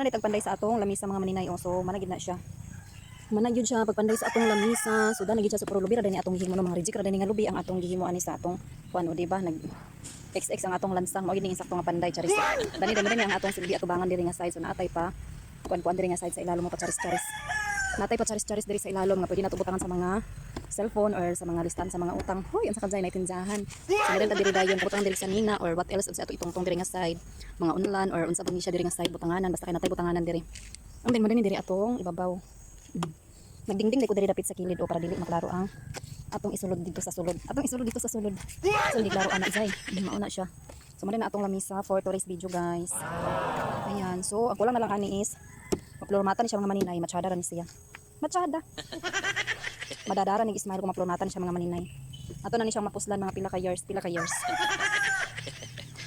na ditag panday sa atong lamisa mga maninay. So managid na siya. Managyud siya pagpanday sa atong lamisa. So dana gid siya sa puro lubi ra dani atong gihimo no mga reject ra dani nga lubi ang atong gihimo ani sa atong kuan o di ba nag XX ang atong lansang mao gid ni insakto nga panday charis. Dani ang atong silbi atubangan diri nga side so naatay pa kuan diri nga side sa ilalom mo pa charis-charis. Natay pa charis-charis diri sa ilalom nga pwede nato butangan sa mga cellphone or sa mga listahan sa mga utang. Hoy, ang sakad na tindahan. So meron ta diri dayon butangan diri sa nina or what else sa ato itungtong diri nga side, mga unlan or unsa pag siya diri nga side butanganan basta kay natay butanganan diri. Ang din mo diri atong ibabaw. Nagdingding ko diri dapit sa kilid o para dili maklaro ang atong isulod dito sa sulod. Atong isulod dito sa sulod. So di klaro ana isay. Mauna siya. So man na atong lamisa for today's video guys. Ayan. So ang kulang na lang ani is maplormatan siya mga maninay, matsyada ra ni siya. Matsyada. Madadara ni Ismail kung maplormatan siya mga maninay. Ato na ni siyang mapuslan mga pila ka years.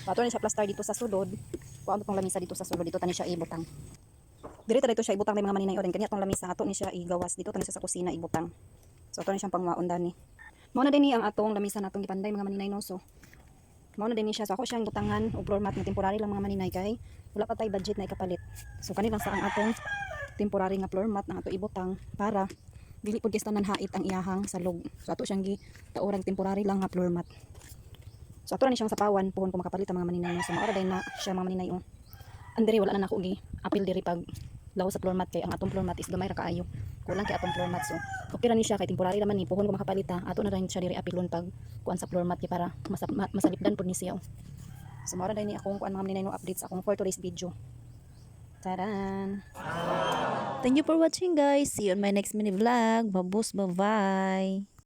Ato na siya plaster dito sa sulod. Kuan tong lamisa dito sa sulod dito tani siya ibutang. Diri ta dito siya ibutang mga maninay o din kanya tong lamisa ato ni siya igawas dito tani siya sa kusina ibutang. So ato ni siyang pangwaon dani. Mao na din ni ang atong lamisa natong gipanday mga maninay no. So mao na din ni siya so ako siyang butangan og floor mat na temporary lang mga maninay kay wala pa tay budget na ikapalit. So kani lang sa ang atong temporary nga floor mat na ato ibutang para dili pud tanan hait ang iyahang salog. So ato siyang gitaurang temporary lang nga floor mat. So ato na ni siyang sapawan puhon ko makapalit ang mga maninay no. So mao day na siya mga maninay o. Andiri wala na nako gi apil diri pag law sa floor mat kay ang atong floor mat is gamay ra kaayo. Kulang kay atong floor mat so okay ra ni siya kay temporary naman ni puhon ko makapalita. Ato na rin siya diri apilon pag kuan sa floor mat kay para masalipdan pud ni siya. So mao ra day ni akong kuan mga maninay no updates akong for today's video. Taran! Thank you for watching guys. See you on my next mini vlog. Babus, bye-bye.